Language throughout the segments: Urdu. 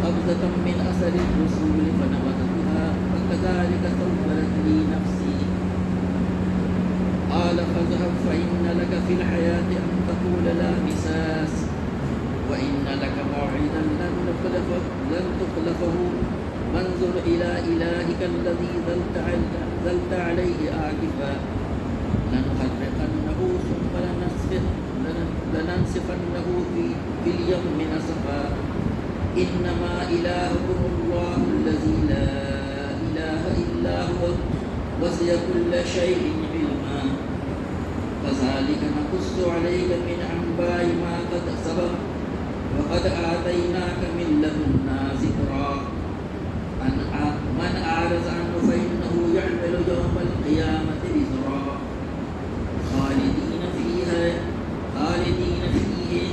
قبضة من أثر الرسول فنبذتها فكذلك سولت لي نفسي. قال فاذهب فإن لك في الحياة أن تقول لا مساس وإن لك موعدا لن تخلفه وانظر إلى إلهك الذي ظلت عليه عاكفا لنحرقنه ثم لننسفنه في اليم نسفا إنما إلهكم الله الذي لا إله إلا هو وسع كل شيء علما كذلك نقص عليك من أنباء ما قد سبق وقد آتيناك من لدنا ذكرا من أعرض عنه فإنه يحمل يوم القيامة وزرا خالدين فيه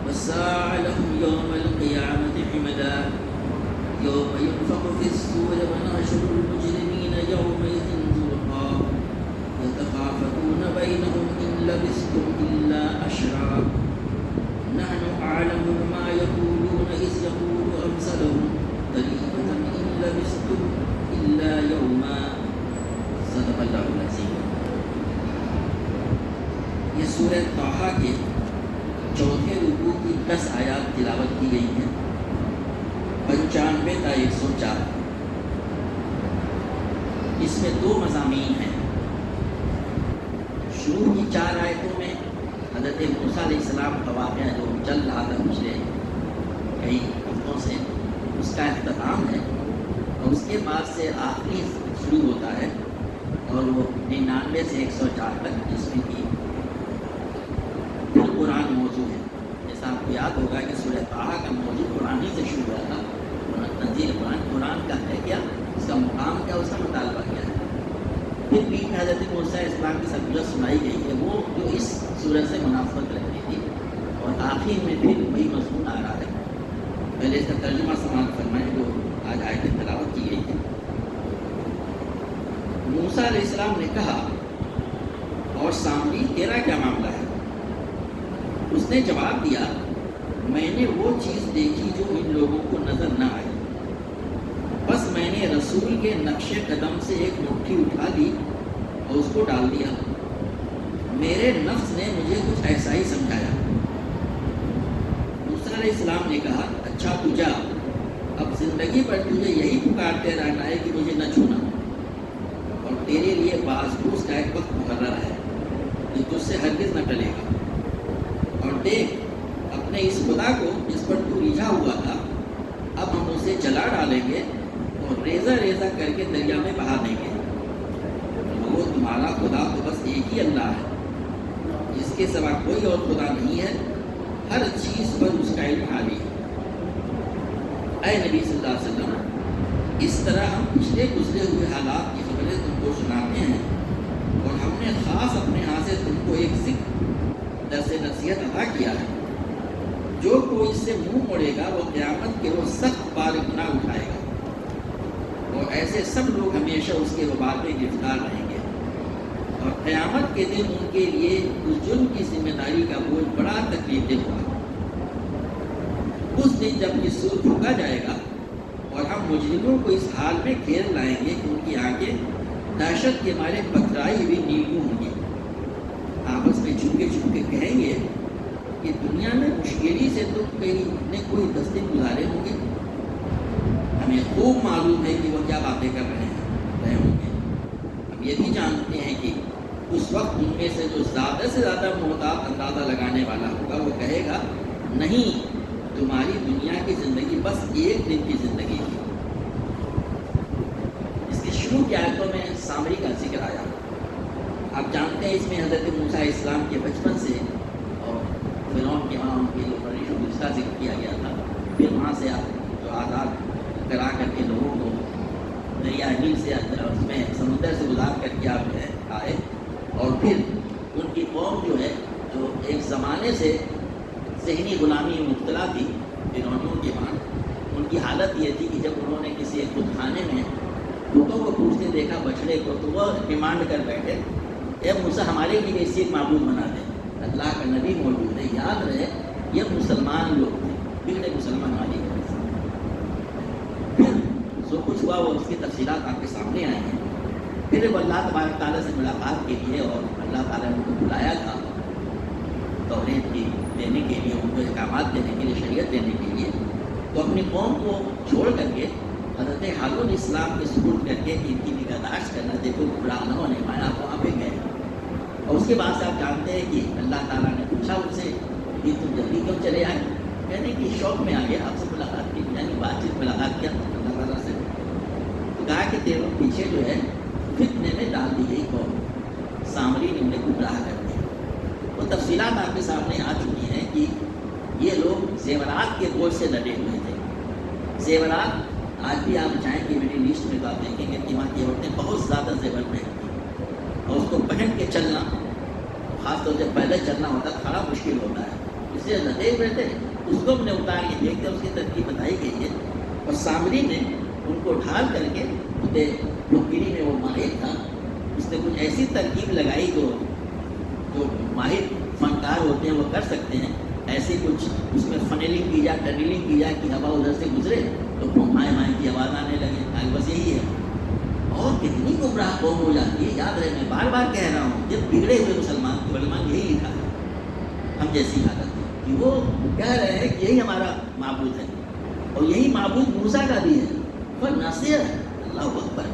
وساء لهم يوم القيامة حمدا يوم ينفخ في الصور ونحشر المجرمين يومئذ زرقا يتخافتون بينهم إن لبثتم إلا أشرا نحن أعلم بما يقولون إذ يقول أمثلهم طريقة إن لبثتم إلا يوما صدق اللہ العظیم. یہ سورہ طٰہٰ کے چوتھے رکوع کی 10 آیات تلاوت کی گئی ہیں 95 تا 104. اس میں 2 مضامین ہیں. شروع کی 4 آیتوں میں حضرت موسیٰ علیہ السلام کا واقعہ جو چل رہا تھا پچھلے کئی ہفتوں سے اس کا اختتام ہے اور اس کے بعد سے آخری شروع ہوتا ہے اور وہ 99 سے 104 تک جس میں کی قرآن موضوع ہے. جیسا آپ کو یاد ہوگا کہ سورہ طٰہٰ کا موضوع قرآن ہی سے شروع ہوا تھا. تنزیل قرآن کا ہے کیا, اس کا مقام کیا, اس کا مطالبہ کیا ہے. پھر بیچ میں حضرت موسیٰ علیہ السلام کی سرگزشت سنائی گئی ہے وہ جو اس سورہ سے مناسبت رکھتی تھی اور آخر میں پھر وہی مضمون آ رہا ہے. پہلے اس کا ترجمہ سماعت فرمائیں جو آج آیت تلاوت کی گئی ہے. موسیٰ علیہ السلام نے کہا اور سامری تیرا کیا معاملہ ہے؟ اس نے جواب دیا میں نے وہ چیز دیکھی جو ان لوگوں کو نظر نہ آئی. بس میں نے رسول کے نقش قدم سے ایک مٹھی اٹھا لی اور اس کو ڈال دیا. میرے نفس نے مجھے کچھ ایسا ہی سمجھایا. موسیٰ علیہ السلام نے کہا اچھا تو جا, اب زندگی پر تجھے یہی پکارتے رہنا ہے کہ مجھے نہ چھونا اور تیرے لیے باز پوس کا ایک وقت مقرر ہے جو تجھ سے ہرگز نہ ٹلے گا. اور دیکھ اپنے اس خدا کو جس پر تو رجھا ہوا تھا اب ہم اسے جلا ڈالیں گے اور ریزہ ریزہ کر کے دریا میں بہا دیں گے. وہ تمہارا خدا تو بس ایک ہی اللہ ہے, اس کے سوا کوئی اور خدا نہیں ہے, ہر چیز پر اس کا علم حاوی ہے. اے نبی صلی اللہ علیہ وسلم اس طرح ہم پچھلے گزرے ہوئے حالات کی خبریں تم کو سناتے ہیں اور ہم نے خاص اپنے ہاتھ سے تم کو ایک ذکر درس نصیحت عطا کیا ہے. جو کوئی اس سے منہ موڑے گا وہ قیامت کے وہ سخت بار گناہ اٹھائے گا اور ایسے سب لوگ ہمیشہ اس کے وبال میں گرفتار رہیں گے اور قیامت کے دن ان کے لیے اس جرم کی ذمہ داری کا بوجھ بڑا تکلیف دہ ہوگا. اس دن جب یہ سور پھونکا جائے گا اور ہم مجرموں کو اس حال میں گھیر لائیں گے کہ ان کی آنکھیں دہشت کے مارے پتھرائی ہوئی نیلیوں ہوں گی. آپس میں چھپ کے کہیں گے کہ دنیا میں مشکلی سے تو کوئی 10 دن گزارے ہوں گے. ہمیں خوب معلوم ہے کہ وہ کیا باتیں کر رہے ہوں گے. ہم یہ بھی جانتے ہیں کہ اس وقت ان میں سے جو زیادہ سے زیادہ محتاط اندازہ لگانے والا ہوگا وہ کہے گا نہیں, تمہاری دنیا کی زندگی بس 1 دن کی زندگی تھی. اس کی شروع کی آیتوں میں سامری کا ذکر آیا. آپ جانتے ہیں اس میں حضرت موسیٰ علیہ السلام کے بچپن سے اور فرعون کے وہاں ان کے جو پرورش اس کا ذکر کیا گیا تھا. پھر وہاں سے آپ جو آزاد کرا کر کے لوگوں کو دریا نیل سے اس میں سمندر سے گزار کر کے آپ آئے اور پھر ان کی قوم جو ہے جو ایک زمانے سے ذہنی غلامی میں مبتلا تھی فرعونیوں کے وہاں, ان کی حالت یہ تھی کہ جب انہوں نے کسی ایک خود خانے میں بتوں کو پوچھتے دیکھا بچڑے کو تو وہ ڈیمانڈ کر بیٹھے اے موسیٰ ہمارے لیے ایسی ایک معبود بنا دیں. اللہ کا نبی موجود ہے, یاد رہے یہ مسلمان لوگ تھے, بگڑے مسلمان والی. جو کچھ ہوا وہ اس کی تفصیلات آپ کے سامنے آئی ہیں. پھر وہ اللہ تبارک تعالیٰ سے ملاقات کے لیے اور اللہ تعالیٰ نے ان کو بلایا تھا توحید کی دینے کے لیے، ان کو احکامات دینے کے لیے، شریعت دینے کے لیے، تو اپنی قوم کو چھوڑ کر کے حضرت ہارون اسلام کے سپرد کر کے ان کی نگہداشت کرنا، دیکھو گمراہ نہ ہونے پایا، آپ وہاں پہ گئے. اور اس کے بعد سے آپ جانتے ہیں کہ اللہ تعالیٰ نے پوچھا ان سے کہ تم جلدی کیوں چلے آئے؟ کہنے کہ شوق میں آ گیا آپ سے ملاقات کی، یعنی بات چیت ملاقات کیا اللہ تعالیٰ سے. تو کہا کہ تیرے پیچھے جو ہے فتنے میں ڈال دی گئی قوم، سامری نے انہیں گمراہ کر دیا. وہ تفصیلات آپ کے سامنے آ چکی ہیں کہ یہ لوگ زیورات کے بوجھ سے ڈٹے ہوئے تھے. زیورات آج بھی آپ جائیں کہ میری لسٹ میں تو آپ دیکھیں گے کہ وہاں کی عورتیں بہت زیادہ زیور پہنتی ہیں، اور اس کو پہن کے چلنا، خاص طور سے پہلے چلنا ہوتا ہے بڑا مشکل ہوتا ہے. اس لیے لدے ہوئے تھے، اس کو ہم نے اتار کے دیکھتے اس کی ترکیب بتائی گئی ہے. اور سامری نے ان کو ڈھال کر کے گری میں وہ ماہر تھا، اس نے کچھ ایسی ترکیب لگائی جو ماہر فنکار ہوتے ہیں وہ کر سکتے ہیں. ایسی کچھ اس میں فنیلنگ کی جائے، ٹنیلنگ کی جائے کہ ہوا ادھر سے گزرے تو مائیں مائیں کی آواز آنے لگے. بس یہی ہے. اور کتنی گمراہ قوم ہو جاتی ہے. یاد رہے میں بار بار کہہ رہا ہوں، جب بگڑے ہوئے مسلمان کے علماء یہی لکھا ہے ہم جیسی حالت ہے کہ وہ کہہ رہے ہیں کہ یہی ہمارا معبود ہے اور یہی معبود موسیٰ کا بھی ہے. پر ناصر اللہ اکبر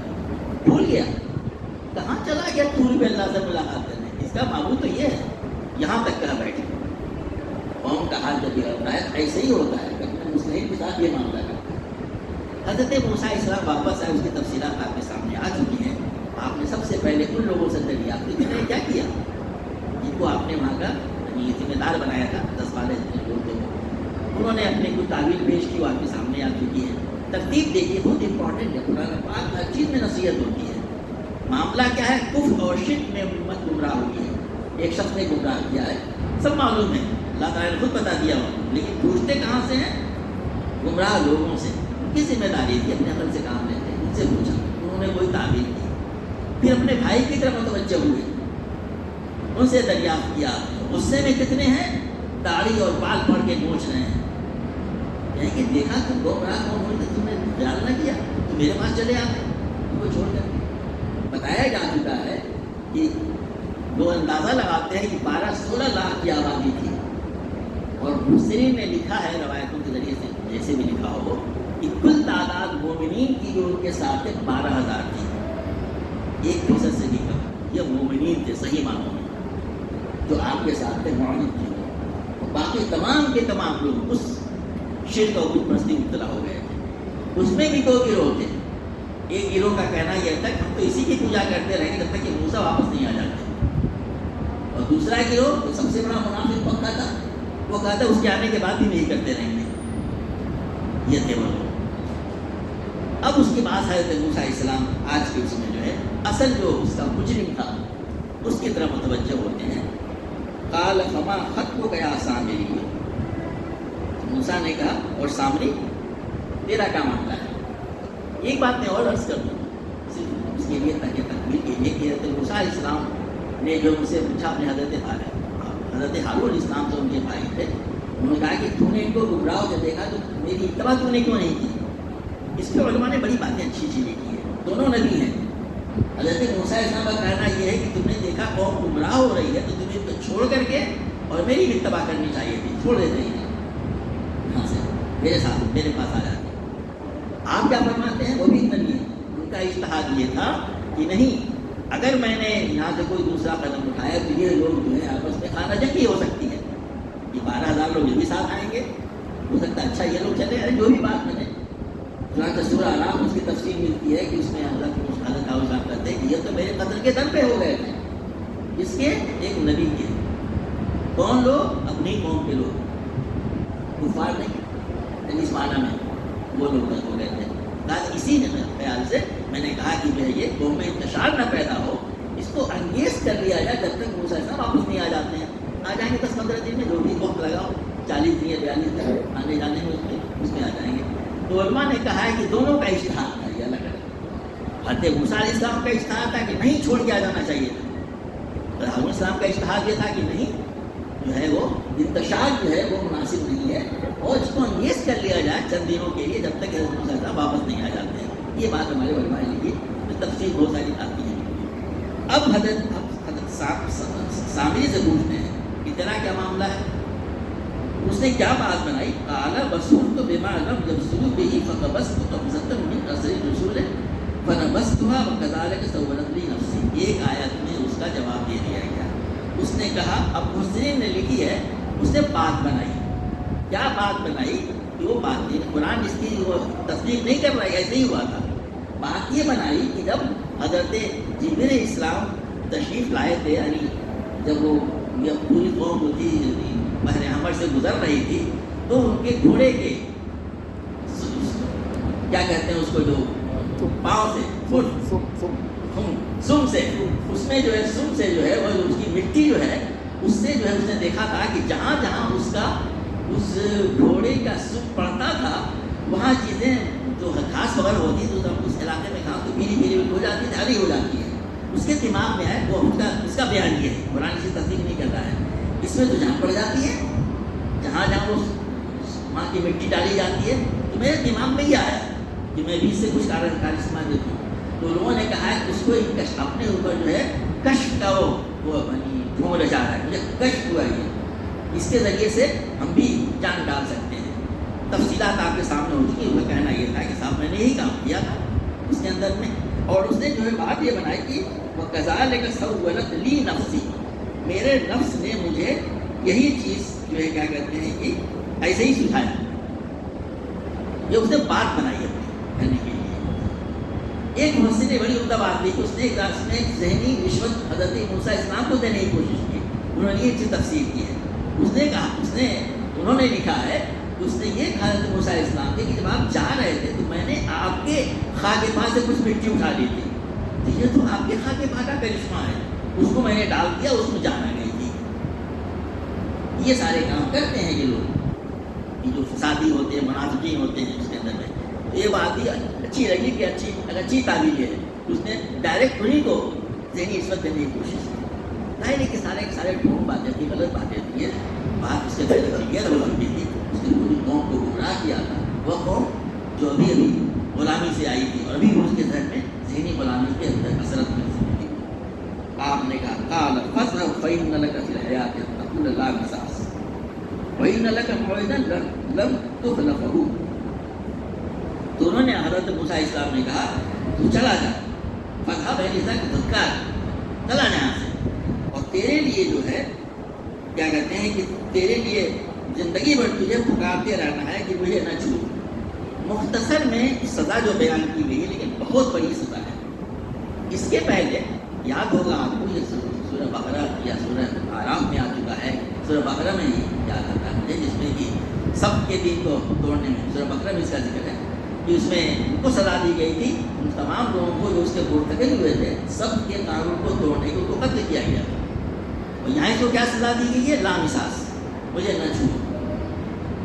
بھول گیا، کہاں چلا گیا طور پہ اللہ سے ملاقات کرنے. اس کا معبود تو یہ ہے، یہاں تک کہاں بیٹھے. قوم کا حال جب یہ ہوتا ہے ایسے ہی ہوتا ہے. لیکن مسلم کے ساتھ یہ معاملہ کرتا ہے. حضرت موسیٰ اسلام واپس آئے، اس کی تفصیلات آپ کے سامنے آ چکی ہیں. آپ نے سب سے پہلے ان لوگوں سے دریافت کی کہ کیا کیا، جن کو آپ نے وہاں کا ذمہ دار بنایا تھا. 10-12 جتنے لوگ تھے انہوں نے اپنے کوئی تعویل پیش کی، وہ آپ کے سامنے آ چکی ہے. ترتیب دیکھیے، بہت امپورٹنٹ ہے. قرآن پاک ہر چیز میں نصیحت ہوتی ہے. معاملہ کیا ہے؟ کفر اور شرک میں امت گمراہ ہوئی ہے. ایک شخص نے گمراہ کیا ہے، سب معلوم ہے، اللہ تعالیٰ نے خود بتا دیا ہو. لیکن پوچھتے کہاں سے ہیں؟ گمراہ لوگوں سے. ان کی ذمہ داری تھی، اپنے عقل سے کام لیتے. ان سے پوچھا، انہوں نے کوئی تعبیر کی. پھر اپنے بھائی کی طرف متوجہ ہوئے، ان سے دریافت کیا غصے میں کتنے ہیں، داڑھی اور بال پڑ کے نوچ رہے ہیں. یعنی کہ دیکھا تم گمراہ کون ہوئی تو تم نے خیال نہ کیا، تو میرے پاس چلے آتے ان کو چھوڑ کر. بتایا جا چکا ہے کہ لوگ اندازہ لگاتے ہیں کہ 12-16 لاکھ کی آبادی تھی. اور مفسرین نے لکھا ہے روایتوں کے ذریعے سے، جیسے بھی لکھا ہو، کہ کل تعداد مومنین کی جو ان کے ساتھ 12,000 تھی. 1% سے بھی کم یہ مومنین تھے صحیح معنوں میں، جو آپ کے ساتھ مومن تھے. باقی تمام کے تمام لوگ اس شرک اور بت پرستی مبتلا ہو گئے تھے. اس میں بھی 2 گروہ تھے. ایک گروہ کا کہنا یہ تھا کہ ہم تو اسی کی پوجا کرتے رہیں گے جب تک کہ موسیٰ واپس نہیں آ جاتے. اور دوسرا گروہ جو سب سے بڑا منافق پکا تھا، وہ کہتا اس کے آنے کے بعد بھی نہیں کرتے رہیں گے. یہ تھے وہ لوگ. اب اس کے بعد حضرت موسیٰ السلام آج کے اس میں جو ہے اصل جو اس کا مجرم تھا اس کی طرف متوجہ ہوتے ہیں. قال فما خطبک یا سامری، موسیٰ نے کہا اور سامری تیرا کیا معاملہ ہے. ایک بات میں اور عرض کر دوں صرف اس کے لیے تاکہ تکمیل کے لیے کہ حضرت موسیٰ علیہ السلام نے جو ان سے پوچھا اپنے حضرت ہارون اسلام تو ان کے بھائی تھے، انہوں نے کہا کہ تو نے ان کو گمراہ ہو کے دیکھا تو میری اتباع تو نے کیوں نہیں کی. اس پہ علماء نے بڑی باتیں اچھی لکھی ہیں. دونوں نبی ہیں. حضرت موسیٰ علیہ السلام کا کہنا یہ ہے کہ تم نے دیکھا قوم گمراہ ہو رہی ہے تو تمہیں ان کو چھوڑ کر کے اور میری بھی اتباع کرنی چاہیے تھی. چھوڑ دیتے ہیں یہاں سے، میرے ساتھ میرے پاس آ جاتے. آپ کیا فرماتے ہیں؟ وہ بھی نبی ہیں. ان کا اجتہاد یہ تھا کہ نہیں، اگر میں نے یہاں سے کوئی دوسرا قدم اٹھایا تو یہ لوگ جو ہے آپس میں خانہ جنگی ہو سکتی ہے. یہ 12,000 لوگ یہ بھی ساتھ آئیں گے، ہو سکتا ہے اچھا یہ لوگ چلے. جو بھی بات میں نے سورہ اعراف اس کی تفصیل ملتی ہے کہ اس میں حضرت صاحب کہتے ہیں کہ یہ تو میرے قتل کے دم پہ ہو گئے تھے. اس کے ایک نبی کے کون لوگ؟ اپنی قوم کے لوگ، کفار نہیں. اس معنی میں وہ لوگ ہو گئے تھے. اسی خیال سے میں نے کہا کہ جو ہے یہ قوم میں انتشار نہ پیدا ہو، اس کو انگیز کر لیا جائے جب تک موسیٰ صاحب واپس نہیں آ جاتے ہیں. آ جائیں گے 10-15 دن میں، جو بھی وقت لگاؤ، 40 دن یا 42 دن آنے جانے میں اس میں آ جائیں گے. تو علماء نے کہا ہے کہ دونوں کا اجتہاد تھا. یہ الگ الگ حضرت موسیٰ علیہ السلام کا اجتہاد تھا کہ نہیں چھوڑ کے آ جانا چاہیے تھا. ہارون السلام کا اجتہاد یہ تھا کہ نہیں، جو ہے وہ انتشار جو ہے وہ مناسب نہیں ہے اور اس کو انگیز کر لیا جائے چند دنوں کے لیے جب تک حضرت موسیٰ صاحب واپس نہیں آ جاتے ہیں. یہ بات ہمارے علماء نے لکھی، تفصیل بہت ساری آتی ہے. اب حضرت سامری سے پوچھتے ہیں کہ تیرا کیا معاملہ ہے؟ اس نے کیا بات بنائی؟ اعلیٰ بصور تو بیمار رب جب شروع بھی ہی فقبست قبضۃ من اثر رسول فنبذتها وكذلك سولت لي نفسی. ایک آیت میں اس کا جواب دے دیا گیا. اس نے کہا، اب محسنین نے لکھی ہے، اس نے بات بنائی. کیا بات بنائی؟ کہ وہ بات نہیں، قرآن اس کی وہ تصدیق نہیں کر رہا ہے، ایسے ہی ہوا تھا. بات یہ بنائی کہ جب حضرت جبرئیل اسلام تشریف لائے تھے، یعنی جب وہ پوری قوم ہوتی بحر احمر سے گزر رہی تھی، تو ان کے گھوڑے کے کیا کہتے ہیں اس کو، جو پاؤں سے سم سے، اس میں جو ہے سم سے جو ہے وہ اس کی مٹی جو ہے اس سے جو ہے اس نے دیکھا تھا کہ جہاں جہاں اس کا اس گھوڑے کا سم پڑتا تھا وہاں چیزیں جو گھاس وغیرہ ہوتی تو اس علاقے میں کہاں تو پیلی پیلی ہو جاتی ہے، ہری ہو جاتی ہے. اس کے دماغ میں ہے وہ اس کا بیان یہ ہے، قرآن کی تصدیق نہیں کر رہا ہے. اس میں تو جہاں پڑ جاتی ہے، جہاں جہاں وہ وہاں کی مٹی ڈالی جاتی ہے، تو میرے دماغ میں یہ آیا کہ میں بھی اس سے کچھ کارستما دیتا ہوں. تو لوگوں نے کہا ہے کہ اس کو اپنے اوپر جو ہے کشف کا وہ ڈھونڈ رچا رہا ہے، مجھے کشف ہوا ہے، اس کے ذریعے سے ہم بھی جان ڈال سکتے ہیں. تفصیلات آپ کے سامنے ہو چکی. ان کا کہنا یہ تھا کہ صاحب میں نے یہی کام کیا تھا اس کے اندر میں، اور اس نے جو ہے بات یہ بنائی کہ وَكَذَلِكَ سَوَّلَتْ لِي نَفْسِي، میرے نفس نے مجھے یہی چیز جو ہے کیا کہتے ہیں کہ ایسے ہی سجھایا. یہ اس نے بات بنائی اپنی کرنے کے لیے. ایک محسن نے بڑی عمدہ بات دی کہ اس نے ذہنی رشوت حضرت موسیٰ اسلام کو دینے کی کوشش کی. انہوں نے یہ چیز تفسیر کی ہے. اس نے کہا، انہوں نے لکھا ہے، اس نے یہ کہا حضرت موسیٰ اسلام کہ جب آپ جا رہے تھے تو میں نے آپ کے خاک پا سے کچھ مٹی اٹھا لی تھی، تو یہ تو آپ کے خاک پا کا کرشمہ ہے، اس کو میں نے ڈال دیا، اس میں جانا گئی تھی. یہ سارے کام کرتے ہیں یہ لوگ، یہ جو فسادی ہوتے ہیں، منافقین ہوتے ہیں اس کے اندر میں. یہ بات ہی اچھی لگی کہ اچھی تعبیر ہے. اس نے ڈائریکٹ انہیں کو ذہنی رشوت دینے کی کوشش کی. ظاہر ہے کہ سارے ٹھوک باتیں تھی، غلط باتیں تھی. بات اس کے پہلے غیر غلطی تھی. اس نے پوری قوم کو گمراہ کیا تھا. وہ قوم جو ابھی غلامی سے آئی تھی اور ابھی اس کے ذہن میں ذہنی غلامی کے اندر اثرت میں تھی. آپ نے کہا قال فاذهب فإن لك في الحياة أن تقول لا مساس وإن لك موعدا لم تخلفه. تو انہوں نے حضرت موسیٰ اسلام نے کہا تو چلا جا، فاذهب إلى تذکار، چلا جا یہاں سے، اور تیرے لیے جو ہے کیا کہتے ہیں کہ تیرے لیے زندگی بھر تجھے پکارتے رہنا ہے کہ مجھے نہ چھو. مختصر میں سزا جو بیان کی گئی ہے لیکن بہت بڑی سزا ہے. اس کے پہلے یاد ہوگا آپ کو، یہ سورہ بقرہ یا سورہ آراف میں آ چکا ہے. سورہ بقرہ میں ہی یاد آتا ہے مجھے، جس میں کہ سب کے دین کو توڑنے میں سورہ بقرہ میں اس کا ذکر ہے کہ اس میں ان کو سزا دی گئی تھی، ان تمام لوگوں کو جو اس کے مرتکب ہوئے تھے سب کے قانون کو توڑنے کو ان کو قتل کیا گیا تھا. اور یہاں اس کو کیا سزا دی گئی ہے؟ لامساس، مجھے نہ چھو.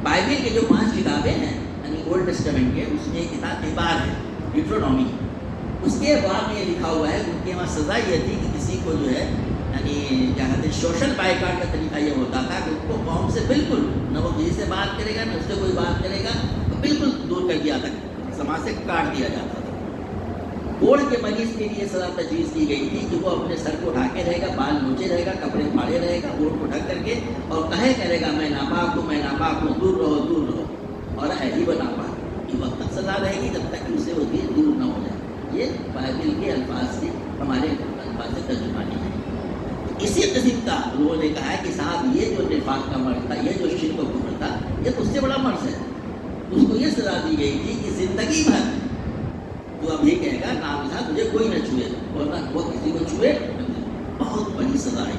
بائبل کے جو 5 کتابیں ہیں یعنی اولڈ ٹیسٹمنٹ کے، اس میں ایک کتاب احبار ہے، ڈیوٹرونومی. اس کے بعد میں یہ لکھا ہوا ہے ان کے وہاں سزا یہ تھی کہ کسی کو جو ہے یعنی کیا کہتے ہیں سوشل بائیکاٹ کا طریقہ یہ ہوتا تھا کہ ان کو قوم سے بالکل نہ وہ کسی سے بات کرے گا نہ اس سے کوئی بات کرے گا، تو بالکل دور کر دیا تھا، سماج سے کاٹ دیا جاتا تھا. کوڑ کے مریض کے لیے سزا تجویز کی گئی تھی کہ وہ اپنے سر کو ڈھانکے رہے گا، بال نوچے رہے گا، کپڑے پھاڑے رہے گا، گوڑ کو ڈھک کر کے، اور کہے کرے گا میں ناپاک ہوں، میں ناپاک ہوں، دور رہو دور رہو، اور ہے ہی وہ ناپاک. یہ وقت تک سزا رہے گی جب تک اس سے وہ چیز دور نہ ہو جائے. یہ بائبل کے الفاظ سے ہمارے الفاظ سے ترجمانی ہے. اسی قسم کا لوگوں نے کہا ہے کہ صاحب یہ جو نفاق کا مرض تھا، یہ جو شرک و کفر تھا، یہ تو اس سے بڑا مرض ہے. اس کو یہ سزا دی گئی تھی کہ زندگی بھر تو اب یہ کہے گا نامزا تجھے کوئی نہ چھوئے اور نہ وہ کسی کو چھوئے. بہت بڑی سزا ہے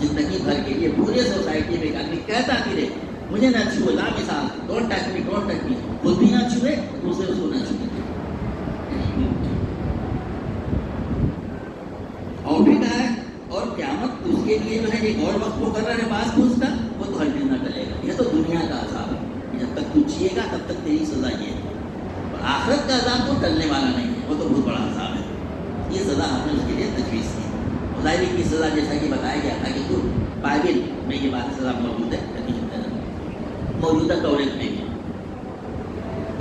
زندگی بھر کے لیے. پورے سوسائٹی میں ایک آدمی کہتا پھرے مجھے نہ چھوئے، لامثال، don't touch me, don't touch me, خود بھی نہ چھوئے دوسرے اس کو نہ چھوئے. اور بھی کہا ہے اور قیامت اس کے لیے جو ہے ایک اور وقت مقرر ہے پاس پوچھ کا، وہ تو ہرگز نہ ٹلے گا. یہ تو دنیا کا عذاب ہے، جب تک تو جیے گا تب تک تیری سزا یہ ہے. اور آخرت کا عذاب تو ٹلنے والا نہیں ہے، وہ تو بہت بڑا عذاب ہے. یہ سزا آپ نے اس کے لیے تجویز کی. ظاہری کی سزا جیسا کہ بتایا گیا تھا کہ تو بائبل میں یہ بات سزا موجود ہے، موجودہ توریت میں بھی.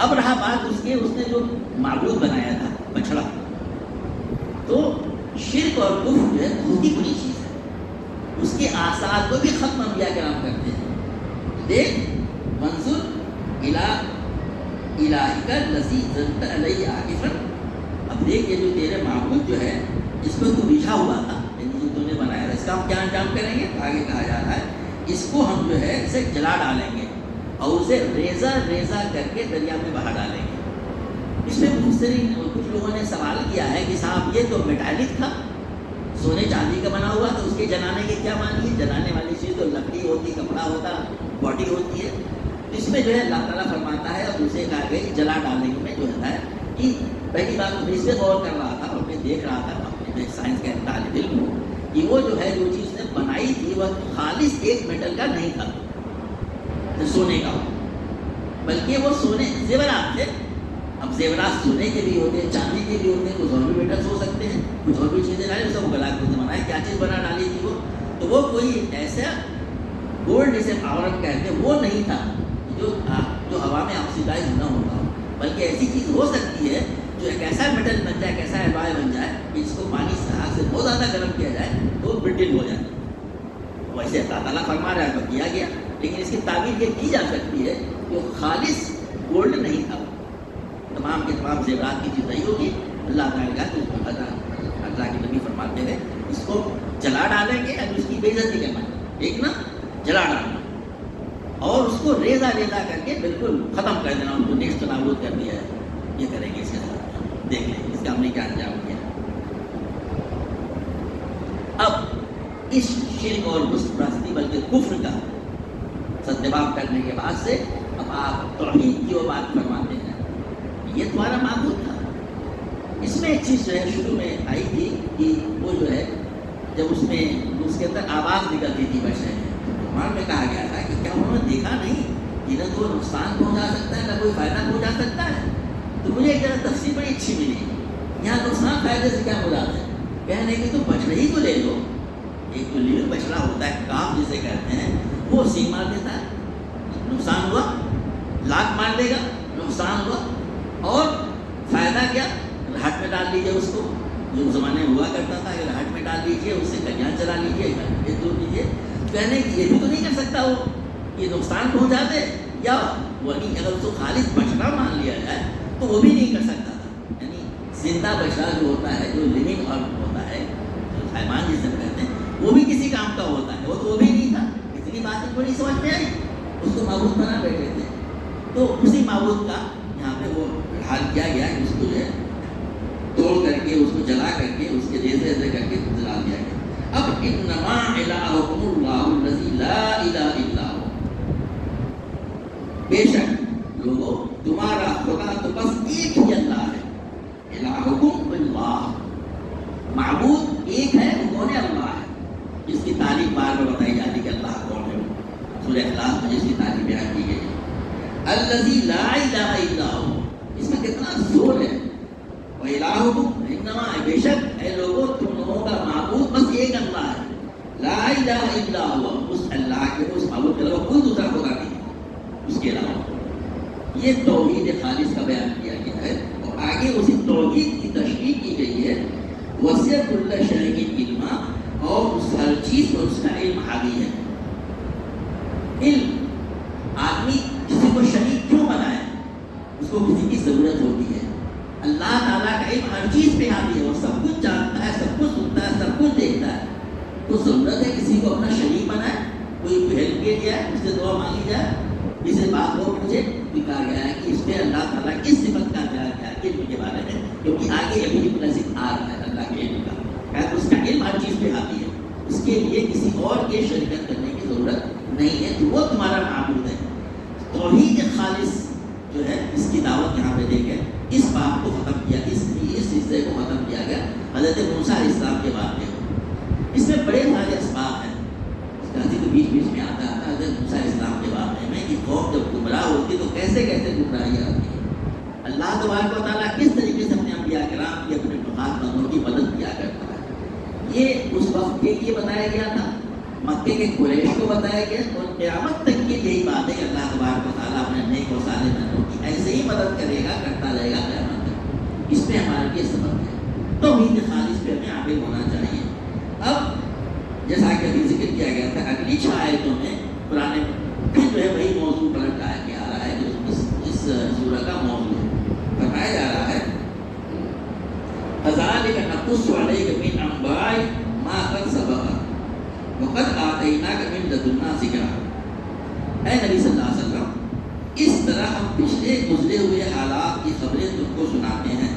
اب رہا بات اس نے جو معبود بنایا تھا بچڑا، تو شرک اور کفر جو ہے بہت ہی بری چیز ہے، اس کے آثار کو بھی ختم انبیاء کرام کرتے ہیں. دیکھ منظور الہی کا لذی زنت علیہ عاکفا، اب دیکھ یہ جو تیرے معبود جو ہے اس پہ تو بجھا ہوا تھا، یعنی جو تم نے بنایا تھا، اس کا ہم کیا انجام کریں گے؟ آگے کہا جا رہا ہے اس کو ہم جو ہے اسے جلا ڈالیں گے اور اسے ریزہ ریزہ کر کے دریا میں بہا ڈالیں گے. اس میں کچھ لوگوں نے سوال کیا ہے کہ صاحب یہ تو میٹالک تھا، سونے چاندی کا بنا ہوا، تو اس کے جلانے کے کیا معنی ہے؟ جلانے والی چیز تو لکڑی ہوتی، کپڑا ہوتا، باڈی ہوتی ہے. اس میں جو ہے اللہ تعالیٰ فرماتا ہے اور دوسرے کہا گیا جلا ڈالنے میں جو ہے کہ پہلی بات میں اس پہ غور کر رہا تھا اور میں دیکھ رہا تھا اپنے سائنس کا طالب علم ہوں کہ وہ جو ہے جو چیز نے بنائی تھی وہ خالص ایک میٹل کا نہیں تھا سونے کا، بلکہ وہ سونے زیورات تھے. اب زیورات سونے کے بھی ہوتے ہیں، چاندی کے بھی ہوتے ہیں، کچھ اور بھی میٹلس ہو سکتے ہیں، کچھ اور بھی چیزیں ڈالی، اسے وہ گلا کے بنایا. کیا چیز بنا ڈالی تھی وہ؟ تو وہ کوئی ایسا گولڈ جسے آورت کہتے ہیں وہ نہیں تھا جو ہوا میں آکسیڈائز نہ ہوتا، بلکہ ایسی چیز ہو سکتی ہے جو ایک ایسا میٹل بن جائے، ایک ایسا الوائے بن جائے کہ جس کو پانی سے بہت زیادہ گرم کیا جائے تو وہ برٹل ہو جائے. ویسے اللہ تعالیٰ فرما رہا ہے تو کیا گیا، لیکن اس کی تعبیر یہ کی جا سکتی ہے کہ خالص گولڈ نہیں تھا، تمام کے تمام زیورات کی چیز نہیں ہوگی. اللہ تعالیٰ کا تو اللہ کے نبی فرماتے ہیں اس کو جلا ڈالیں گے اور اس کی بے عزتی کرنا، ایک نا جلا ڈالنا اور اس کو ریزہ ریزہ کر کے بالکل ختم کر دینا، ان کو نیست و نابود کر دیا ہے. یہ کریں گے اس کے ساتھ، دیکھ لیں اس کا ہم نے کیا انجام کیا. اب اس شرک اور بت پرستی بلکہ کفر کا سدباب کرنے کے بعد سے اب آپ توحید کی وہ بات فرماتے ہیں. یہ تمہارا معبود تھا. اس میں ایک چیز جو ہے شروع میں آئی تھی کہ وہ جو ہے جب اس کے اندر آواز نکلتی تھی بچے قرآن میں کہا گیا تھا کہ کیا انہوں نے دیکھا نہیں کہ نہ تو نقصان پہنچا سکتا ہے نہ کوئی فائدہ پہنچا سکتا ہے. تو مجھے ایک ذرا تفصیل بڑی اچھی ملی. یہاں نقصان فائدے سے کیا مراد ہے؟ کہنے کی تو بچڑے ہی کو لے لو، ایک تو لیو بچڑا ہوتا ہے کاف جسے کہتے ہیں، وہ سینگ مار دیتا ہے، نقصان ہوا. لاکھ مار دے گا، نقصان ہوا. اور فائدہ کیا؟ رہٹ میں ڈال لیجیے اس کو، جو زمانے میں ہوا کرتا تھا کہ رہٹ میں ڈال لیجیے، اس سے کلیاں چلا لیجیے، دو لیجیے. کہنے کی یہ بھی تو نہیں کر سکتا وہ کہ نقصان پہنچا دے، یا وہ نہیں، اگر اس کو خالص بچڑا مان لیا جائے تو وہ بھی نہیں کر سکتا تھا. یعنی زندہ بچڑا جو ہوتا ہے، جو لیونگ آرٹ ہوتا ہے، جو حیوان جسے کہتے ہیں، وہ بھی کسی کام کا ہوتا ہے. وہ بھی نہیں تھا. اتنی بات کو نہیں سمجھ میں آئی، اس کو معبود بنا بیٹھے تھے. تو اسی معبود کا یہاں پہ وہ حال کیا گیا کہ اس کو جو ہے توڑ کر کے، اس کو جلا کر کے، اس کے ریزے ریزے کر کے جلا دیا گیا. اب انما الہکم اللہ الذی لا الہ الا ہو، بے شک لوگوں تمہارا خدا تو بس ایک ہی اللہ ہے. الہکم اللہ، معبود ایک ہے، وہ کون ہے؟ اللہ ہے. جس کی تعریف بار میں بتائی جاتی کہ اللہ کون ہے، سورہ اخلاص میں جس کی تعریف بیان کی گئی. الذی لا الہ الا ہو، اس میں کتنا زور ہے. وَإِلَٰهُكُمْ إِنَّمَا، بے شک اے لوگوں تم لوگوں کا معبود بس ایک اللہ ہے. لا الہ الا ہوا، اس اللہ کے، اس معبود کے علاوہ کوئی دوسرا خدا نہیں اس کے علاوہ. یہ توحید خالص کا بیان کیا گیا ہے اور آگے اسی توحید کی تشریح کی گئی ہے. وسع کل شیء علما، اور اس ہر چیز پر اس کا علم حاوی ہے. علم، آدمی کسی کو شریک کیوں بنائے؟ اس کو کسی کی ضرورت ہوتی ہے. اللہ تعالیٰ کا علم ہر چیز پہ حاوی ہے، وہ سب کچھ جانتا ہے، سب کچھ سنتا ہے، سب کچھ دیکھتا ہے. تو ضرورت ہے کسی کو اپنا شریک بنائے، کوئی ہیلپ کے لیے آئے، اس سے دعا مانگی جائے. اسے بات کو مجھے کہا گیا ہے کہ اس میں اللہ تعالیٰ کس صفت کا بیان کیا ہے علم کے بارے میں، کیونکہ آگے ابھی نصیب آ رہا ہے اللہ کے علم کا. اس کا علم ہر چیز پہ حاوی ہے، اس کے لیے کسی اور کے شرکت کرنے کی ضرورت نہیں ہے. تو وہ تمہارا معبود ہے. توحید خالص جو ہے اس کی دعوت یہاں پہ دے کے اس بات کو ختم کیا، اس حصے کو ختم کیا گیا حضرت موسیٰ علیہ السلام کے واقعے. اس میں بڑے سارے اسباب ہیں، اس کا حدیث بیچ بیچ میں آتا ہے حضرت موسیٰ علیہ السلام کے واقعے میں کہ قوم جب گمراہ ہوتی تو کیسے کیسے گمراہیاں آتی ہیں. اللہ تبارک و تعالیٰ کس طریقے سے اپنے انبیاء کرام کی، اپنے خاص بندوں کی مدد کیا کرتا ہے. یہ اس وقت کے لیے بتایا گیا تھا، مکے کے قریش کو بتایا گیا، اور قیامت تک کی یہی بات ہے کہ اللہ تبارک و تعالیٰ اپنے نیک و صالح بندوں کی ایسے ہی مدد توحید خالص پہ ہمیں عامل ہونا چاہیے. اب جیسا کہ ابھی ذکر کیا گیا تھا اگلی 6 آیتوں میں قرآن پھر جو ہے وہی موضوع پلٹ کے آ رہا ہے جو اس سورہ کا موضوع ہے. فرمایا جا رہا ہے فَذَلِكَ نَقُصُّ عَلَيْكَ مِنْ أَنْبَاءِ مَا قَدْ سَبَقَ وَقَدْ آتَيْنَاكَ مِنْ لَدُنَّا ذِكْرًا. اے نبی صلی اللہ علیہ وسلم اس طرح ہم پچھلے گزرے ہوئے حالات کی خبریں تم کو سناتے ہیں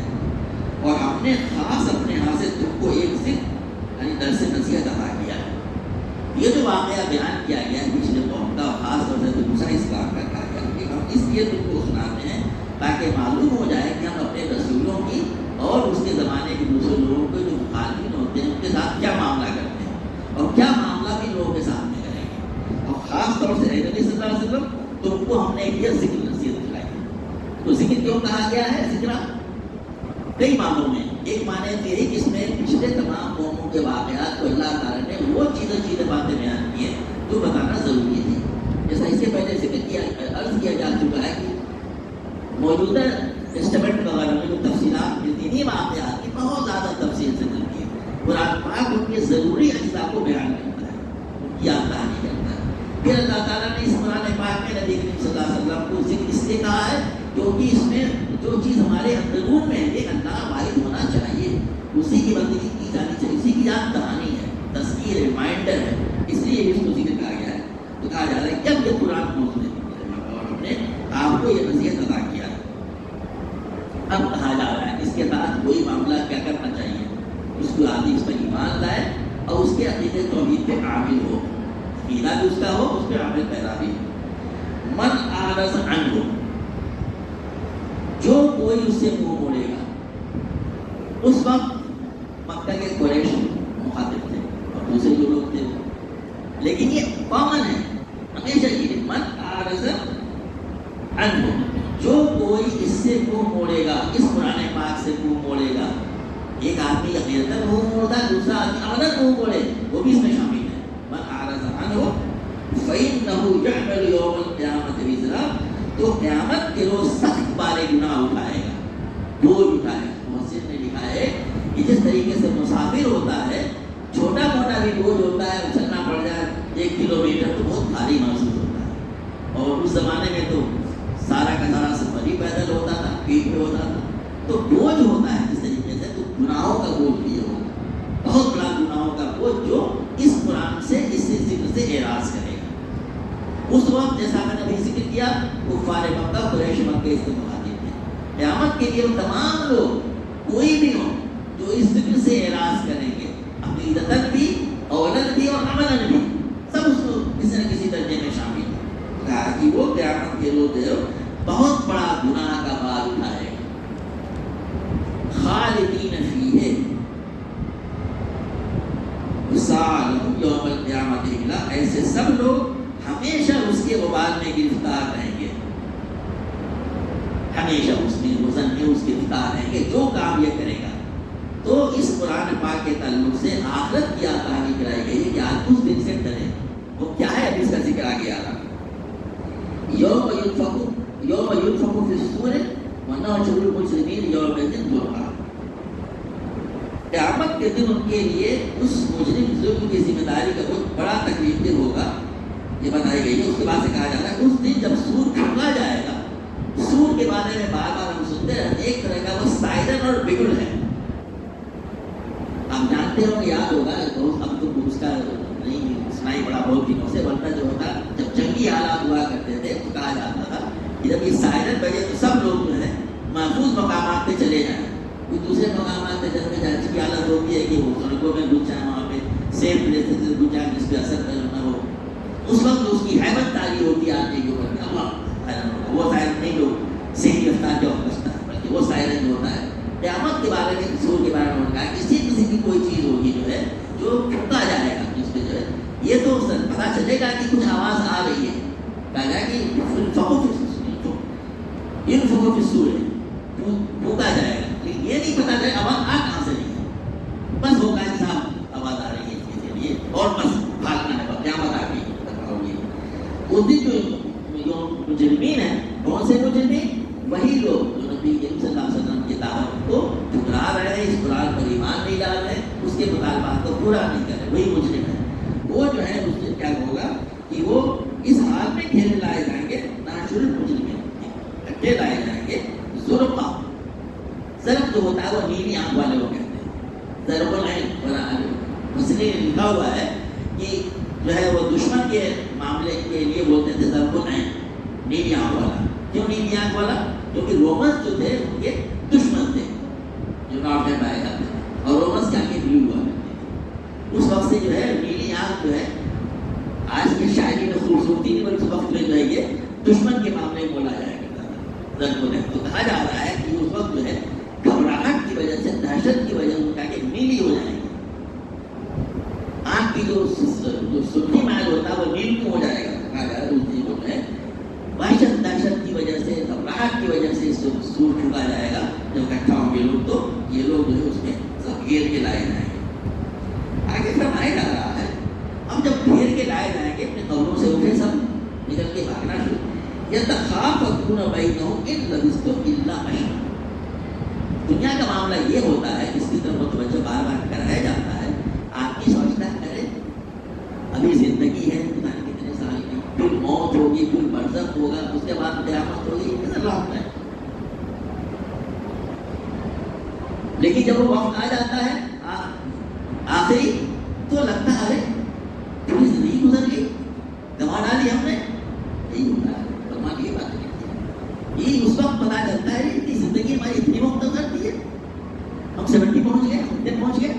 اور ہم نے خاص اپنے ہاں سے تم کو ایک ذکر یعنی درس نصیحت عطا کیا ہے. یہ جو واقعہ بیان کیا گیا ہے پچھلے قوم کا خاص طور سے دوسرا اسلام کا کہا گیا کہ ہم اس لیے تم کو سناتے ہیں تاکہ معلوم ہو جائے کہ ہم اپنے رسولوں کی اور اس کے زمانے کے دوسرے لوگوں کے جو مخالفین ہوتے ہیں ان کے ساتھ کیا معاملہ کرتے ہیں اور کیا معاملہ بھی لوگوں کے سامنے کریں گے. اور خاص طور سے نبی صلی اللہ علیہ وسلم تم کو ہم نے یہ ذکر نصیحت دکھائی. تو ذکر کیوں کہا گیا ہے؟ ذکر کئی معنوں میں. ایک معنی یہ ہے کہ اس میں پچھلے تمام قوموں کے واقعات کو اللہ تعالیٰ نے وہ چیزیں باتیں بیان کی ہیں جو بتانا ضروری تھی. جیسا اس سے پہلے ذکر کیا عرض کیا جا چکا ہے کہ موجودہ ٹیسٹمنٹ وغیرہ میں جو تفصیلات ملتی ہیں واقعات کی بہت زیادہ تفصیل سے ملتی ہے. قرآن پاک ان کے ضروری اجزاء کو بیان کرتا ہے, ان کی آگاہی کرتا ہے. پھر اللہ تعالیٰ نے اس قرآن پاک میں نبی کریم صلی اللہ علیہ وسلم کو ذکر اس لیے کہا ہے کیونکہ اس میں جو چیز ہمارے اندرون میں ہے اللہ واحد ہونا چاہیے, اسی کی بندگی کی جانی چاہیے, اسی کی یاد دہانی ہے, تذکیر ہے, ریمائنڈر ہے. اس لیے اس کو ذکر کہا گیا ہے. تو کہا جا رہا ہے جب یہ قرآن موجود ہے اور ہم نے آپ کو یہ نصیحت ادا کیا ہے. اب کہا جا رہا ہے اس کے بعد کوئی معاملہ کیا کرنا چاہیے, اس کو آدمی اس پر ایمان لائے اور اس کے عقیدے توحید پہ عامل ہو, عقیدہ بھی اس کا ہو, اس پہ عمل پیدا بھی ہو. من اعرض عنہ, جو کوئی اس سے منہ موڑے گا. اس وقت مکہ کے قریش مخاطب تھے اور دوسرے جو لوگ تھے, لیکن یہ کامن ہے ہمیشہ یہ من اعرض عنہ, جو کوئی اس سے منہ موڑے گا, اس قرآن پاک سے منہ موڑے گا. ایک آدمی عقیدتاً منہ موڑتا ہے, دوسرا آدمی عملاً منہ موڑے, وہ بھی اس میں شامل ہے. من اعرض عنہ فإنه يحمل يوم القيامة وزرا, تو قیامت کے روز سخت بارے گناہ اٹھائے گا, بوجھ اٹھائے گا. محسن نے لکھا ہے کہ جس طریقے سے مسافر ہوتا ہے, چھوٹا موٹا بھی بوجھ ہوتا ہے, چلنا پڑ جائے 1 کلومیٹر تو بہت بھاری محسوس ہوتا ہے. اور اس زمانے میں تو سارا کا سارا سفر ہی پیدل ہوتا تھا, پیٹ پہ ہوتا تھا, تو بوجھ ہوتا ہے اس طریقے سے. تو گناہوں کا بوجھ بھی ہوگا, بہت بڑا گناہوں کا بوجھ جو اس قرآن سے, اس ذکر سے اعراض کرے گا. اس وقت جیسا میں نے ابھی ذکر کیا کفار مکہ قریش مکہ اس سے مخاطب تھے. قیامت کے لیے وہ تمام لوگ کوئی بھی ہو جو اس ذکر سے اعراض کریں گے, عقیدتاً بھی, قولاً بھی اور عملاً بھی, سب اس کو کسی نہ کسی درجے میں شامل ہیں. کہا کہ وہ قیامت کے روز بہت بڑا گناہ کا بار اٹھائے گا. خالدین فیہ وسعلہم یوم القیامۃ الا, ایسے سب لوگ ہمیشہ اس کے وبال میں گرفتار رہیں گے, ہمیشہ اس میں وزن میں اس گرفتار رہیں گے جو کام یہ کرے گا. تو اس قرآن پاک کے تعلق سے آخرت کی آگاہی کرائی گئی ہے کہ آج اس دن سے ڈرے. وہ کیا ہے, ابھی اس کا ذکر آگے آ رہا. یوم ینفخ فی الصور ونحشر المجرمین یومئذ زرقا. قیامت کے دن ان کے لیے اس مجرم ظلم کی ذمہ داری کا بہت بڑا تکلیف دہ ہوگا, یہ بتائی گئی ہے. اس کے بعد سے کہا جاتا ہے اس دن جب سور پھونکا جائے گا. سور کے بارے میں بار بار ہم سنتے ہیں, ایک طرح کا وہ سائرن اور بگل ہے. آپ جانتے ہو, یاد ہوگا, اب تو اس کا نہیں سنائی پڑا بہت دنوں سے, ورنہ جو ہوتا جب جنگی حالات ہوا کرتے تھے تو کہا جاتا تھا کہ جب یہ سائرن بجے تو سب لوگ جو ہے محفوظ مقامات پہ چلے جائیں. کوئی دوسرے مقامات پہ چل کے جائے کی حالت ہوتی ہے کہ وہ سڑکوں میں گھس جائیں, وہاں پہ سیف پلیسز سے گھس جائیں جس پہ اثر نہ ہو. اس وقت اس کی حیبت تاری ہوتی ہے آدمی کے اوپر. اللہ وہ سائرن نہیں جو صحیح رفتار جو بچتا ہے, بلکہ وہ سائرن جو ہوتا ہے. قیامت کے بارے میں, سور کے بارے میں کہا کسی کی کوئی چیز ہوگی جو ہے جو پھونکا جائے گا, جس پہ جو ہے یہ تو پتا چلے گا کہ کچھ آواز آ رہی ہے. کہا جائے کہ ینفخ فی الصور, پھونکا جائے گا, لیکن یہ نہیں پتا چلے آواز آ کہاں سے رہی ہے. بس وہ کہا صاحب آواز آ رہی ہے اس کے لیے اور بس بھاگنا ہے, قیامت آ گئی. اس دن جو مجرمین ہیں, کون سے مجرمین, وہی لوگ جو نبی صلی اللہ علیہ وسلم کی دعوت کو ٹھکرا رہے ہیں, اس قرآن پر ایمان برا نہیں کر رہے، وہی مجرم ہے. وہ جو ہے اس سے کیا ہوگا کہ وہ اس حال میں گھیرے لائے جائیں گے، ناشر المجرمین، اکٹھے لائے جائیں گے. زرقا، زرق جو ہوتا ہے وہ نیلی آنکھ والے کو کہتے ہیں. زرق العین، مسئلے میں لکھا ہوا ہے کہ جو ہے وہ دشمن کے معاملے کے لیے بولتے تھے زرق العین، نیلی آنکھ والا. کیوں نیلی آنکھ والا؟ کیونکہ رومنس جو تھے ان کے دشمن تھے جو نارتھ میں پائے جاتے تھے، اور رومنس کے آنکھیں بلو ہوا کرتی تھی. اس وقت سے جو ہے نیلی آنکھ جو ہے آج کی شاعری میں خوبصورتی نہیں، بلکہ اس وقت میں جو ہے یہ دشمن کے معاملے میں بولا جایا کرتا تھا زرق العین. تو کہا جا رہا ہے کہ اس وقت جو ہے گھبراہٹ کی وجہ سے، دہشت کی وجہ سے ان کی آنکھیں نیلی ہو جائیں گی. آنکھ کی جو سرخی محل ہوتا ہے وہ نیل کیوں ہو جائے گا؟ کہا جا رہا ہے اس چیز کو ہے وحشت، دہشت کی وجہ سے، گھبراہٹ کی وجہ سے سور چکا جائے گا. جب اکٹھا ہوں گے لوگ تو یہ لوگ جو ہے اس میں سب گھیر کے لائے جائیں گے. آگے فرمایا جا رہا ہے اب جب گھیر کے لائے جائیں گے اپنے قبروں سے اٹھے سب نکل کے بھاگنا شروع. یتخافتون بینہم ان لبثتم الا عشرا. دنیا کا معاملہ یہ ہوتا ہے، اس کی طرف متوجہ بار بار کرایا جاتا ہے. آدمی سوچتا ہے ارے ابھی زندگی ہے پتہ نہیں کتنے سال کی، پھر موت ہوگی، پھر برزخ ہوگا، اس کے بعد قیامت ہوگی، کتنا لمبا ہے. لیکن جب وہ وقت آ جاتا ہے آخری تو لگتا ہے ارے پوری زندگی گزر گئی، گنوا ڈالی ہم نے. یہی ہوتا ہے بھگوان یہ بات نہیں. یہ اس وقت پتا چلتا ہے کہ زندگی ہماری اتنی مختصر تھی، ہم 70 پہنچ گئے، ہم 10 پہنچ گئے،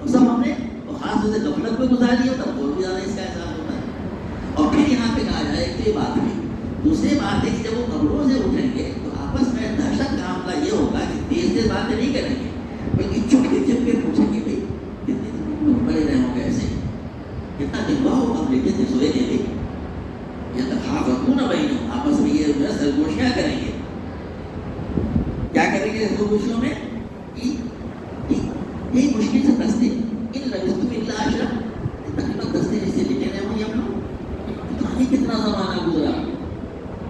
اور سب ہم نے خاص طور سے غفلت میں گزار لیا، تب اور بھی زیادہ اس کا احساس ہوتا ہے. اور پھر یہاں پہ کہا جائے کہ یہ بات ہوئی. دوسری بات ہے کہ جب وہ قبروں سے اٹھیں گے تو آپس میں دہشت کا معاملہ یہ ہوگا کہ تیز تیز باتیں نہیں کریں گے، بلکہ چپ کے پوچھیں گے بھائی کتنے دن پڑے رہے ہوں گے، ایسے کتنا دن ہوا ہو ہم لیتے تھے سوئے تھے بھی. یتخافتون بینہم، آپس میں یہ سرگوشیاں کریں گے. کیا کریں گے سرگوشیوں میں؟ یہ مشکل سے 10 دن، ان لبثتم الا عشرا، تقریباً 10 دن اسے لیٹے رہے ہوں گے ہم لوگ. پتہ نہیں کتنا زمانہ گزرا،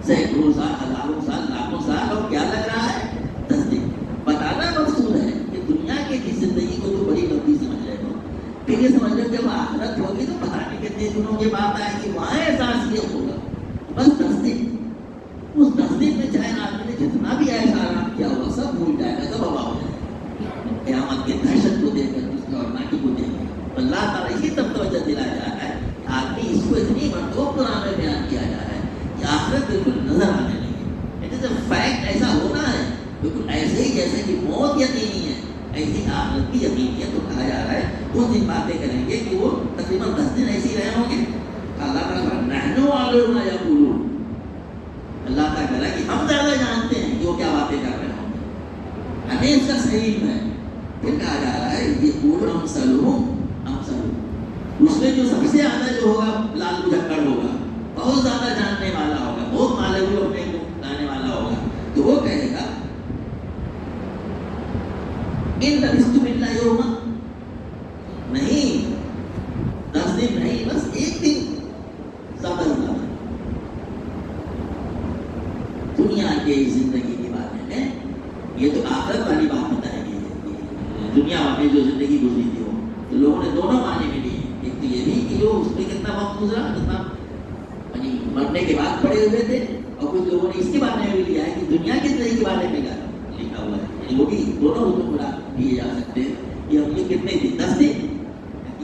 سینکڑوں سال، ہزاروں سال، لاکھوں سال، اور کیا لگ رہا ہے 10 دن. بتانا مقصود ہے کہ دنیا کے کی زندگی کو تو بڑی لمبی سمجھ رہے ہو، پھر یہ سمجھ لو جب آخرت ہوگی تو پتہ نہیں کتنے دنوں کے بعد آئے گی، وہاں احساس یہ ہوگا. بس 10 دن، اس 10 دن میں چاہے آدمی نے جتنا بھی ایسا آرام کیا ہوگا سب بھول جائے گا، سب ہوا ہو جائے گا. قیامت کی دہشت کو دیکھ کر اس کی اور ناکی کو دیکھ کر اللہ تعالیٰ اسی طرف توجہ دلایا جا رہا ہے. آدمی اس کو اتنی مرتبہ قرآن میں بیان کیا جا رہا ہے کہ آخرت بالکل نظر آنے لگی. اٹ از اے فیکٹ، ایسا ہونا ہے بالکل ایسے ہی جیسے کہ موت یقینی ہے ایسی آخرت بھی یقینی ہے. تو کہا جا رہا ہے اس دن باتیں کریں گے کہ وہ تقریباً 10 دن ایسے ہی رہے ہوں گے. اللہ تعالیٰ نحن اعلم ما یقولون، اللہ تعالیٰ کہہ رہا ہے کہ ہم زیادہ جانتے ہیں کہ وہ کیا باتیں کر رہے ہوں گے، ہمیں اس کا صحیح علم ہے. پھر کہا جا رہا ہے یہ قول امثلہم، اس میں جو سب سے زیادہ جو ہوگا لال بجھکڑ ہوگا، بہت زیادہ جاننے والا ہوگا، بہت مالوی اپنے کو لانے والا ہوگا، تو وہ کہے گا ان لبثتم الا یوما، نہیں 10 دن نہیں، بس 1 دن زیادہ زیادہ. دنیا کی زندگی کی باتیں ہیں، یہ تو آخرت والی بات بتائے گی. دنیا میں جو زندگی گزری تھی وہ تو لوگوں نے دونوں معنی میں لیے. ایک تو یہ بھی کہ جو اس میں کتنا وقت گزرا، کتنا مرنے کے بعد پڑے ہوئے تھے، اور کچھ لوگوں نے اس کے بارے میں بھی لیا ہے کہ دنیا کی زندگی کے بارے میں لکھا ہوا ہے. یعنی وہ بھی دونوں حکم مراد دیے جا سکتے ہیں کہ ہم یہ کتنے دن، 10 دن،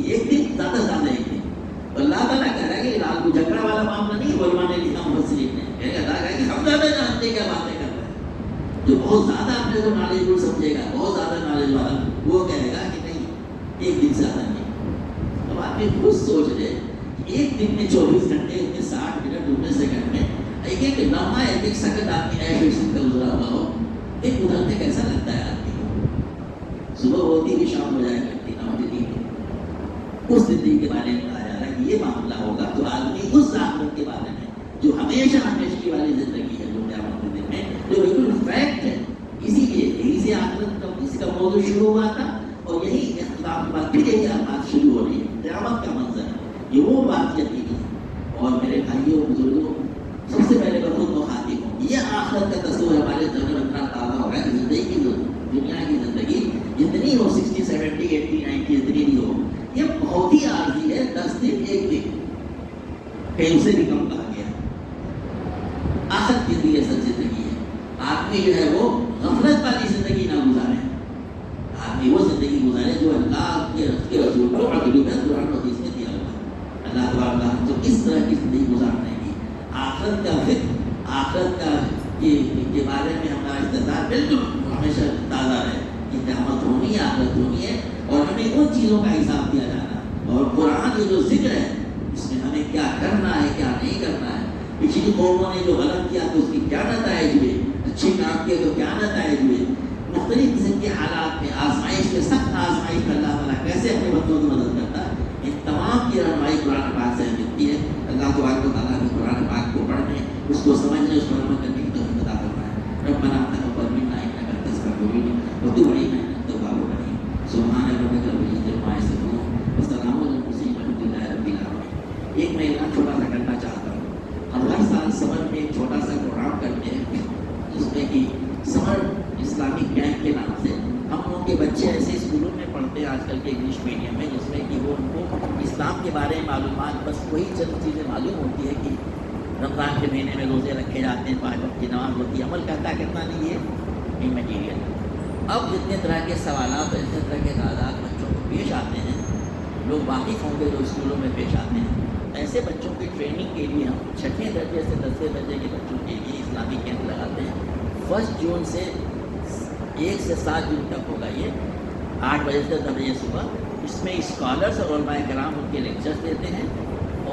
1 دن، زیادہ سے زیادہ 1 دن. تو اللہ تعالیٰ کہہ رہا ہے کہ لال کو جھگڑا والا معاملہ نہیں. علماء نے لکھا، مفسرین نے اللہ کہا کہ ہم زیادہ جانتے کیا باتیں کر رہے ہیں. جو بہت زیادہ اپنے کو نالجبل سمجھے گا، بہت زیادہ نالج والا، وہ کہے گا کہ نہیں 1 دن سے زیادہ نہیں. اب آدمی خود سوچ لے 1 دن میں 24 گھنٹے ان میں 60 منٹ 19 سیکنڈ میں ایک لمحہ ایک سیکنڈ آدمی ایسے کا گزرا ہوا ہو، ایک گزرتے کیسا لگتا ہے آدمی کو؟ صبح ہوتی بھی شام ہو جائے کرتی نہ ہوتی تھی. اس زندگی کے بارے میں کہا جا رہا ہے کہ یہ معاملہ ہوگا تو آدمی اس آخرت کے بارے میں جو ہمیشہ ہمیشہ والی زندگی ہے، جو قیامت کے دن میں جو بالکل فیکٹ ہے. اسی لیے یہی سے آخرت کا اس کا موضوع شروع ہوا تھا، اور یہی اختتام کے بعد پھر ایک بات شروع ہو رہی ہے. قیامت کا منظر ہے، یہ وہ بات یقینی ہے. اور میرے بھائیوں بزرگوں، سب سے پہلے میں خود مخاطب ہوں، یہ آخرت کا تصور ہمارے ذہن میں اتنا تازہ ہوگا کہ زندگی کی دنیا کی زندگی جتنی ہو 60 70 80 90 جتنی بھی ہو، کہیں اسے بھی کم کہا گیا. آخر زندگی اصل زندگی ہے. آدمی جو ہے وہ غفلت والی زندگی نہ گزارے. آدمی وہ زندگی گزارے جو اللہ کے رسول کو قرآن و حدیث میں دیا ہوا ہے. اللہ تعالیٰ تو اس طرح کی زندگی گزارنے کی آخرت کا فکر، آخرت کا کے بارے میں ہمارا استدار بالکل ہمیشہ تازہ رہے کہ قیامت ہونی ہے، آخرت ہونی ہے، اور ہمیں ان چیزوں کا حساب دیا جانا. اور قرآن یہ جو ذکر ہے اس میں ہمیں کیا کرنا ہے کیا نہیں کرنا ہے. پچھلی قوموں نے جو غلط کیا تو اس کی کیا نتائج ہوئے، اچھی کام کیے تو کیا نتائج ہوئے. مختلف قسم کے حالات میں آزمائش کے سخت آزمائش میں اللہ تعالیٰ کیسے اپنے بندوں کی مدد کرتا ہے، ان تمام کی رہنمائی قرآن پاک سے ملتی ہے. اللہ تبارک و تعالیٰ نے قرآن پاک کو پڑھنے، اس کو سمجھنے، اس پر عمل کرنے کی توفیق عطا فرمائے. ربنا تقبل منا انک انت السمیع العلیم وتب علینا انک التواب الرحیم. سبحان ربک رب العزۃ عما یصفون وسلام علی المرسلین والحمد للہ رب العالمین. ایک میں اعلان چھوٹا سا کرنا چاہتا ہوں. ہم ہر سال سمر میں ایک چھوٹا سا پروگرام کرتے ہیں جس میں کہ سمر اسلامک کیمپ کے نام سے ہم لوگوں کے بچے ایسے اسکولوں میں پڑھتے ہیں آج کل کے انگلش میڈیم میں، جس میں کہ وہ ان کو اسلام کے بارے میں معلومات، بس وہی چند چیزیں معلوم ہوتی ہے کہ رمضان کے مہینے میں روزے رکھے جاتے ہیں، 5 وقت کی نماز ہوتی ہے، عمل کرتا نہیں ہے امٹیریل. اب جتنے طرح کے سوالات اور اتنے طرح کے تعداد بچوں کو پیش آتے ہیں، لوگ واقف ہوں گے جو اسکولوں میں پیش آتے ہیں. ایسے بچوں کی ٹریننگ کے لیے ہم 6 درجے سے 10 درجے کے بچوں کے لیے اسلامی کیمپ لگاتے ہیں. 1 جون سے 1 سے 7 جون تک ہوگا. یہ 8 بجے سے 10 بجے صبح. اس میں اسکالرس اور علماء کرام ان کے لیکچرز دیتے ہیں،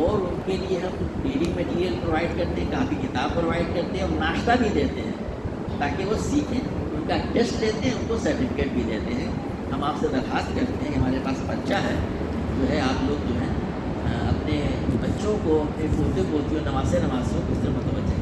اور ان کے لیے ہم ریڈنگ مٹیریل پرووائڈ کرتے ہیں، کافی کتاب پرووائڈ کرتے ہیں، اور ناشتہ بھی دیتے ہیں تاکہ وہ سیکھیں. ان کا ٹیسٹ لیتے ہیں، ان کو سرٹیفکیٹ بھی دیتے ہیں. ہم آپ سے درخواست کرتے ہیں کہ ہمارے پاس بچہ ہے، جو ہے آپ لوگ جو ہے اپنے بچوں کو، اپنے پوتے پوتیوں، نواسے نواسیوں کو اس طرح متوجہ